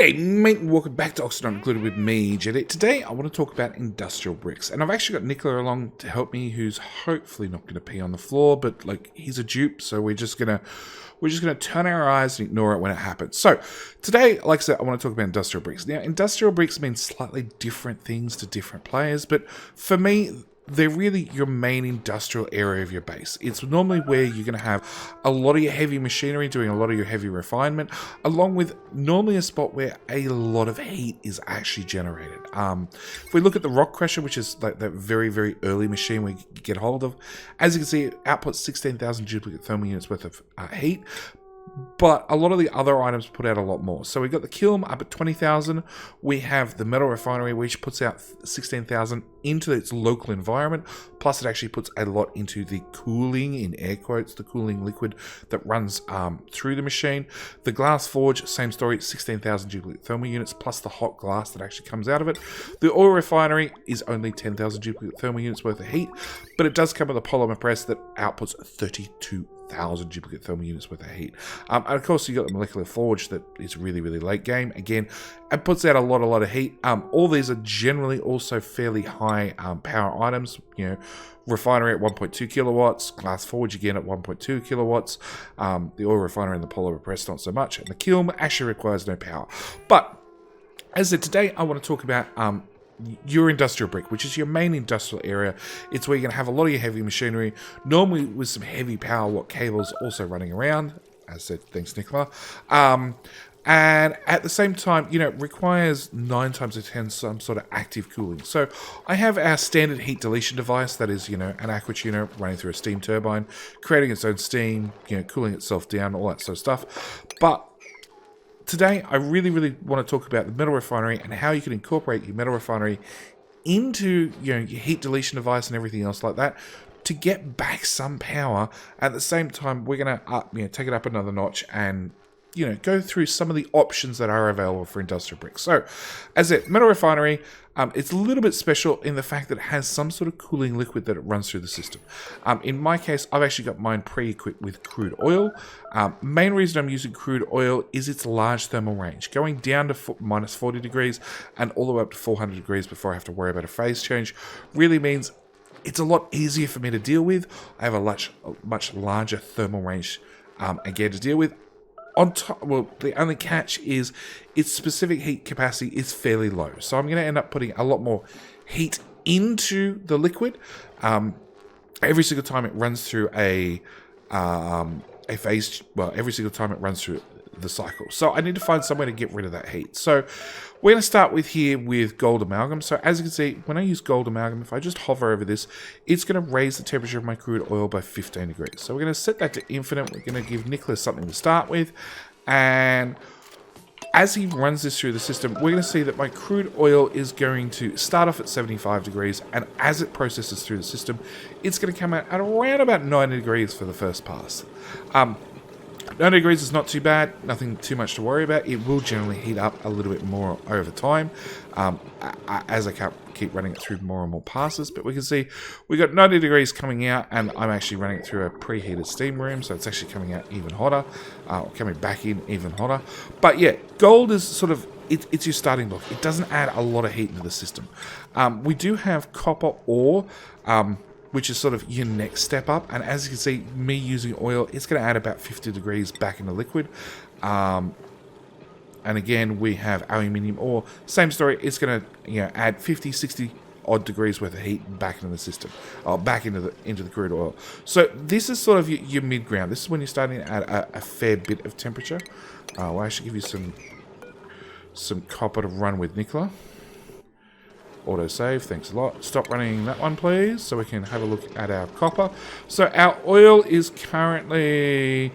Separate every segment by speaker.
Speaker 1: G'day mate, and welcome back to Oxford Included with me, Jedi. Today I want to talk about industrial bricks, and I've actually got Nicola along to help me, who's hopefully not going to pee on the floor, but like he's a dupe, so we're just gonna turn our eyes and ignore it when it happens. So today, like I said, I want to talk about industrial bricks. Now, industrial bricks mean slightly different things to different players, but for me, they're really your main industrial area of your base. It's normally where you're going to have a lot of your heavy machinery doing a lot of your heavy refinement, along with normally a spot where a lot of heat is actually generated. If we look at the rock crusher, which is like that very, very early machine we get hold of, as you can see, it outputs 16,000 duplicate thermal units worth of heat. But a lot of the other items put out a lot more. So we've got the kiln up at 20,000. We have the metal refinery, which puts out 16,000 into its local environment. Plus, it actually puts a lot into the cooling, in air quotes, the cooling liquid that runs through the machine. The glass forge, same story, 16,000 duplicate thermal units, plus the hot glass that actually comes out of it. The oil refinery is only 10,000 duplicate thermal units worth of heat, but it does come with a polymer press that outputs 32,000 duplicate thermal units worth of heat. And of course, you got the molecular forge that is really, really late game. Again, it puts out a lot of heat. All these are generally also fairly high power items. You know, refinery at 1.2 kilowatts, glass forge again at 1.2 kilowatts. The oil refinery and the polymer press not so much, and the kiln actually requires no power. But as I said, today I want to talk about your industrial brick, which is your main industrial area. It's where you're going to have a lot of your heavy machinery, normally with some heavy power watt cables also running around. As I said, thanks Nicola. And at the same time, you know, requires 9 times out of 10 some sort of active cooling. So I have our standard heat deletion device that is, you know, an aqua tuner running through a steam turbine, creating its own steam, you know, cooling itself down, all that sort of stuff. But today, I really, really want to talk about the metal refinery and how you can incorporate your metal refinery into, you know, your heat deletion device and everything else like that to get back some power. At the same time, we're going to take it up another notch and, you know, go through some of the options that are available for industrial bricks. So, as a metal refinery, it's a little bit special in the fact that it has some sort of cooling liquid that it runs through the system. In my case, I've actually got mine pre-equipped with crude oil. Main reason I'm using crude oil is its large thermal range, going down to minus 40 degrees and all the way up to 400 degrees before I have to worry about a phase change, really means it's a lot easier for me to deal with. I have a much larger thermal range again to deal with. On top, well, the only catch is its specific heat capacity is fairly low. So I'm going to end up putting a lot more heat into the liquid every single time it runs through a phase. Well, every single time it runs through the cycle. So I need to find somewhere to get rid of that heat. So we're going to start with gold amalgam. So as you can see, when I use gold amalgam, if I just hover over this, it's going to raise the temperature of my crude oil by 15 degrees. So we're going to set that to infinite. We're going to give Nicholas something to start with. And as he runs this through the system, we're going to see that my crude oil is going to start off at 75 degrees. And as it processes through the system, it's going to come out at around about 90 degrees for the first pass. 90 degrees is not too bad, nothing too much to worry about. It will generally heat up a little bit more over time as I keep running it through more and more passes. But we can see we got 90 degrees coming out, and I'm actually running it through a preheated steam room, so it's actually coming out even hotter, coming back in even hotter. But yeah, gold is sort of, it's your starting block. It doesn't add a lot of heat into the system. We do have copper ore, which is sort of your next step up. And as you can see, me using oil, it's going to add about 50 degrees back in the liquid. And again, we have aluminium ore. Same story. It's going to, you know, add 50, 60 odd degrees worth of heat back into the system, or back into the crude oil. So this is sort of your mid ground. This is when you're starting to add a fair bit of temperature. We'll actually give you some copper to run with, Nicola. Autosave, thanks a lot. Stop running that one, please, so we can have a look at our copper. So our oil is currently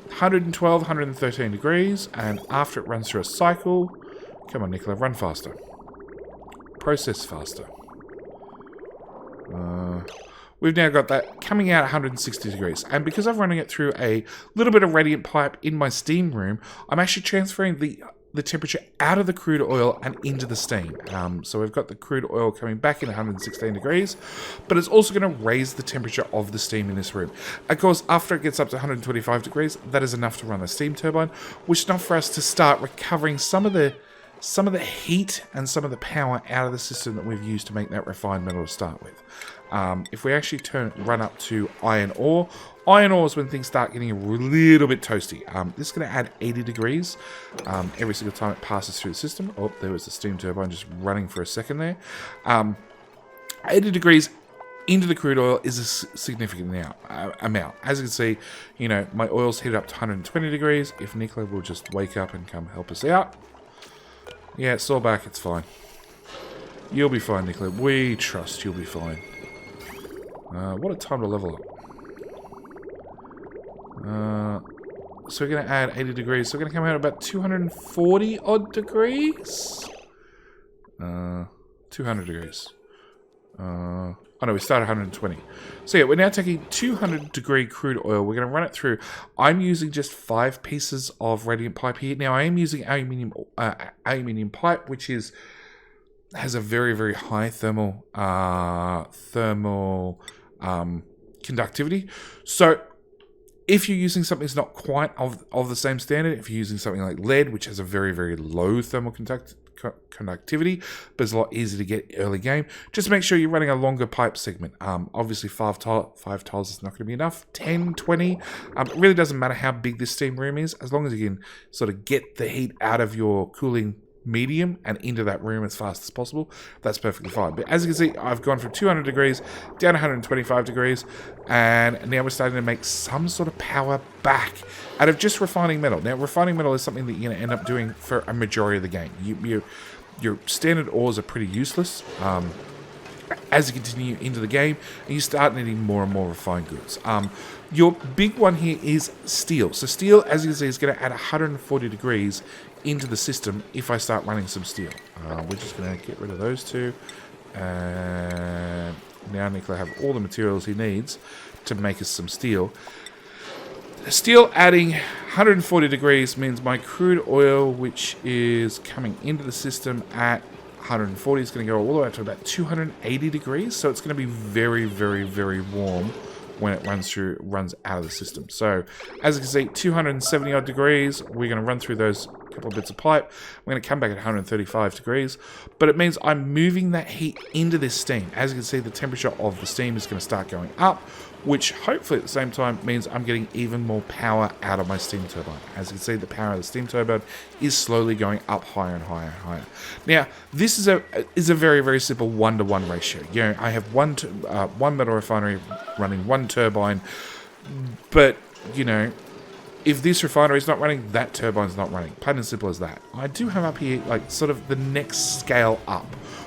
Speaker 1: 112, 113 degrees, and after it runs through a cycle, come on, Nicola, run faster. Process faster. We've now got that coming out at 160 degrees, and because I'm running it through a little bit of radiant pipe in my steam room, I'm actually transferring the temperature out of the crude oil and into the steam. So we've got the crude oil coming back in 116 degrees, but it's also going to raise the temperature of the steam in this room. Of course, after it gets up to 125 degrees, that is enough to run the steam turbine, which is enough for us to start recovering some of the some of the heat and some of the power out of the system that we've used to make that refined metal to start with. If we actually run up to iron ore is when things start getting a little bit toasty. This is going to add 80 degrees every single time it passes through the system. Oh, there was the steam turbine just running for a second there. 80 degrees into the crude oil is a significant amount. As you can see, you know, my oil's heated up to 120 degrees. If Nicola will just wake up and come help us out. Yeah, it's all back. It's fine. You'll be fine, Nicola. We trust you'll be fine. What a time to level up. So we're going to add 80 degrees. So we're going to come out at about 240 odd degrees. 200 degrees. Oh no, we started 120. So yeah, we're now taking 200 degree crude oil. We're going to run it through. I'm using just 5 pieces of radiant pipe here. Now I am using aluminium pipe, which has a very, very high thermal conductivity. So if you're using something that's not quite of the same standard, if you're using something like lead, which has a very, very low thermal conductivity, but it's a lot easier to get early game, just make sure you're running a longer pipe segment. Obviously 5 tiles is not going to be enough. 10, 20, it really doesn't matter how big this steam room is, as long as you can sort of get the heat out of your cooling medium and into that room as fast as possible, that's perfectly fine. But as you can see, I've gone from 200 degrees down to 125 degrees, and now we're starting to make some sort of power back out of just refining metal. Now, refining metal is something that you're going to end up doing for a majority of the game. Your standard ores are pretty useless as you continue into the game, and you start needing more and more refined goods. Your big one here is steel. So steel, as you can see, is going to add 140 degrees into the system if I start running some steel. We're just going to get rid of those two. And now Nicola have all the materials he needs to make us some steel. Steel adding 140 degrees means my crude oil, which is coming into the system at 140, is going to go all the way up to about 280 degrees. So it's going to be very, very, very warm when it runs out of the system. So as you can see, 270 odd degrees, we're going to run through those couple of bits of pipe. We're going to come back at 135 degrees, but it means I'm moving that heat into this steam. As you can see, the temperature of the steam is going to start going up, which hopefully at the same time means I'm getting even more power out of my steam turbine. As you can see, the power of the steam turbine is slowly going up higher and higher and higher. Now, this is a very, very simple 1-to-1 ratio. You know, I have one metal refinery running one turbine, but, you know, if this refinery is not running, that turbine's not running. Plain and simple as that. I do have up here, like, sort of the next scale up,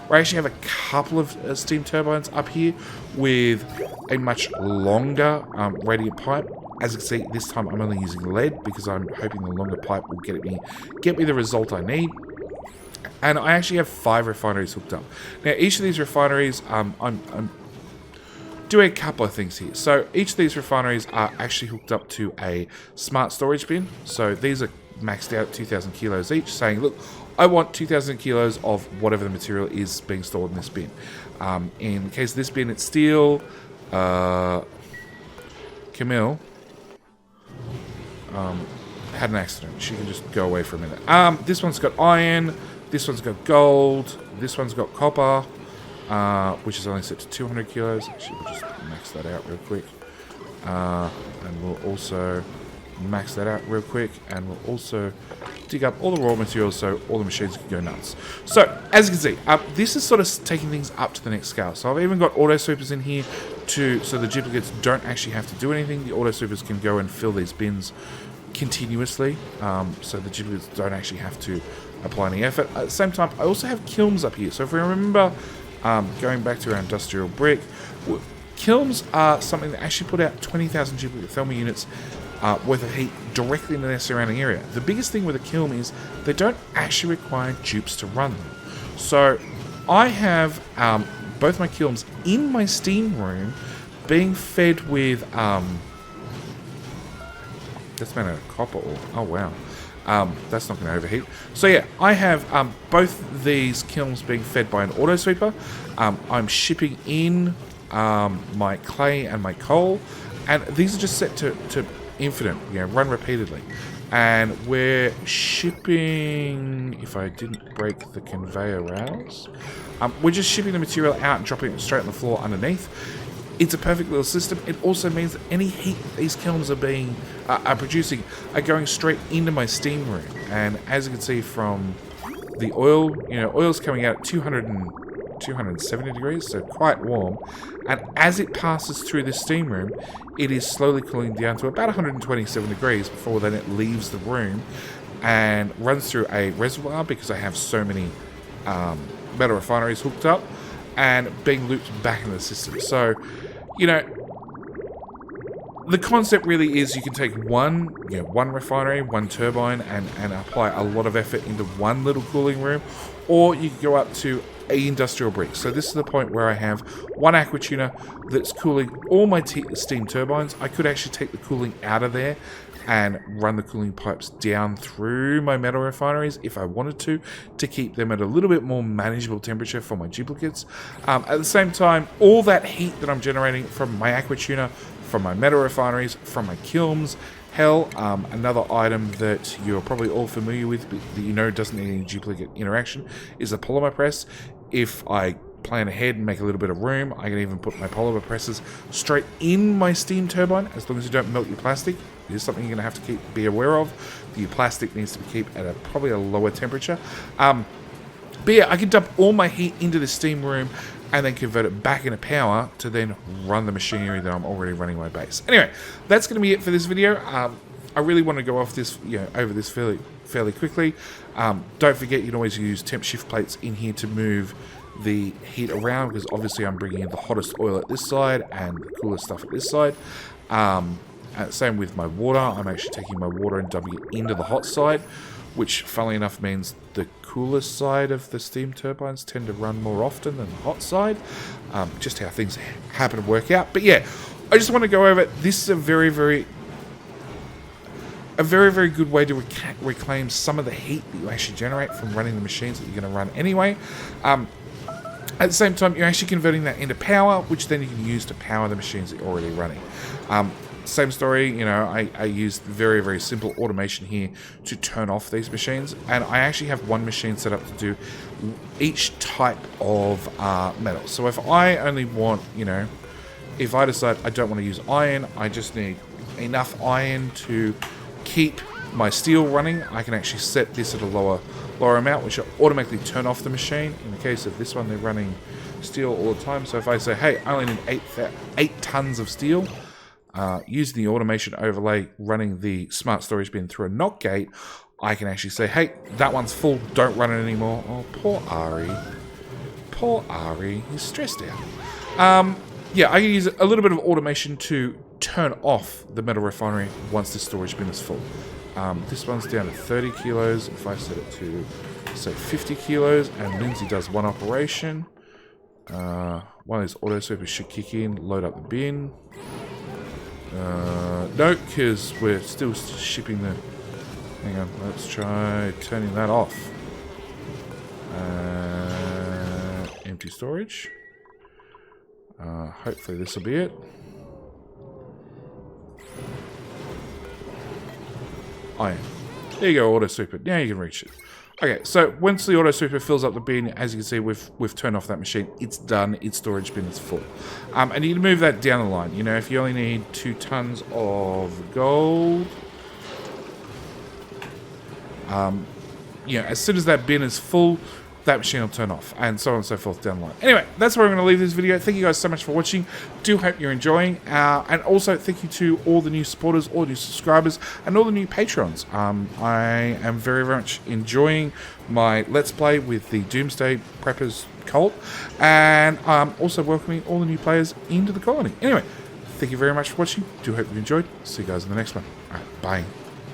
Speaker 1: where I actually have a couple of steam turbines up here with a much longer radiant pipe. As you can see, this time I'm only using lead because I'm hoping the longer pipe will get me the result I need. And I actually have 5 refineries hooked up. Now, each of these refineries, I'm doing a couple of things here. So each of these refineries are actually hooked up to a smart storage bin. So these are maxed out at 2,000 kilos each, saying, look, I want 2,000 kilos of whatever the material is being stored in this bin. In the case of this bin, it's steel. Camille had an accident. She can just go away for a minute. This one's got iron. This one's got gold. This one's got copper. Which is only set to 200 kilos. Actually, we'll just max that out real quick. And we'll also max that out real quick. And we'll also dig up all the raw materials so all the machines can go nuts. So, as you can see, this is sort of taking things up to the next scale. So I've even got auto sweepers in here so the duplicates don't actually have to do anything. The auto sweepers can go and fill these bins continuously. So the duplicates don't actually have to apply any effort. At the same time, I also have kilns up here. So if we remember, going back to our industrial brick, kilns are something that actually put out 20,000 duplicate thermal units worth of heat directly into their surrounding area. The biggest thing with a kiln is they don't actually require dupes to run them. So I have both my kilns in my steam room being fed with that's made out of copper ore. Oh wow. That's not going to overheat. So yeah, I have both these kilns being fed by an auto sweeper. I'm shipping in my clay and my coal, and these are just set to infinite, you know, run repeatedly. And we're shipping, if I didn't break the conveyor rails, we're just shipping the material out and dropping it straight on the floor underneath. It's a perfect little system. It also means that any heat these kilns are producing are going straight into my steam room. And as you can see from the oil, oil's coming out at 270 degrees, so quite warm. And as it passes through the steam room, it is slowly cooling down to about 127 degrees before then it leaves the room and runs through a reservoir, because I have so many metal refineries hooked up, and being looped back into the system. So, the concept really is you can take one refinery, one turbine, and apply a lot of effort into one little cooling room, or you can go up to a industrial brick. So this is the point where I have one aqua tuner that's cooling all my steam turbines. I could actually take the cooling out of there and run the cooling pipes down through my metal refineries if I wanted to keep them at a little bit more manageable temperature for my duplicates. At the same time, all that heat that I'm generating from my aqua tuner, from my metal refineries, from my kilns, hell, another item that you're probably all familiar with but that doesn't need any duplicate interaction is the Polymer Press. If I plan ahead and make a little bit of room, I can even put my polymer presses straight in my steam turbine, as long as you don't melt your plastic. It is something you're going to have to be aware of. Your plastic needs to be kept at probably a lower temperature. But yeah, I can dump all my heat into the steam room and then convert it back into power to then run the machinery that I'm already running my base. Anyway, that's going to be it for this video. I really want to go off this, over this fairly quickly. Don't forget, you can always use temp shift plates in here to move the heat around, because obviously I'm bringing in the hottest oil at this side and the coolest stuff at this side. Same with my water. I'm actually taking my water and dumping it into the hot side, which funnily enough means the coolest side of the steam turbines tend to run more often than the hot side. Just how things happen to work out. But yeah, I just want to go over it. This is a very, very good way to reclaim some of the heat that you actually generate from running the machines that you're going to run anyway. At the same time, you're actually converting that into power, which then you can use to power the machines that you're already running. Same story, I used very, very simple automation here to turn off these machines. And I actually have one machine set up to do each type of metal. So if I only want, if I decide I don't want to use iron, I just need enough iron to keep my steel running, I can actually set this at a lower amount, which will automatically turn off the machine. In the case of this one, they're running steel all the time. So if I say, hey, I only need 8 tons of steel, using the automation overlay, running the smart storage bin through a NOT gate, I can actually say, hey, that one's full, don't run it anymore. Oh, poor Ari. Poor Ari, he's stressed out. Yeah, I can use a little bit of automation to turn off the metal refinery once the storage bin is full. This one's down to 30 kilos. If I set it to, say, 50 kilos, and Lindsay does one operation, one of these auto sweepers should kick in, load up the bin. No, because we're still shipping the... Hang on, let's try turning that off. Empty storage. Hopefully this will be it. Iron. There you go, auto sweeper. Now you can reach it. Okay, so once the auto sweeper fills up the bin, as you can see, we've turned off that machine. It's done. Its storage bin is full. And you can move that down the line. If you only need 2 tons of gold, as soon as that bin is full, that machine will turn off, and so on and so forth down the line. Anyway, that's where I'm going to leave this video. Thank you guys so much for watching. Do hope you're enjoying. And also thank you to all the new supporters, all the new subscribers, and all the new patrons. I am very, very much enjoying my Let's Play with the Doomsday Preppers cult, and also welcoming all the new players into the colony. Anyway, thank you very much for watching. Do hope you enjoyed. See you guys in the next one. All right, bye.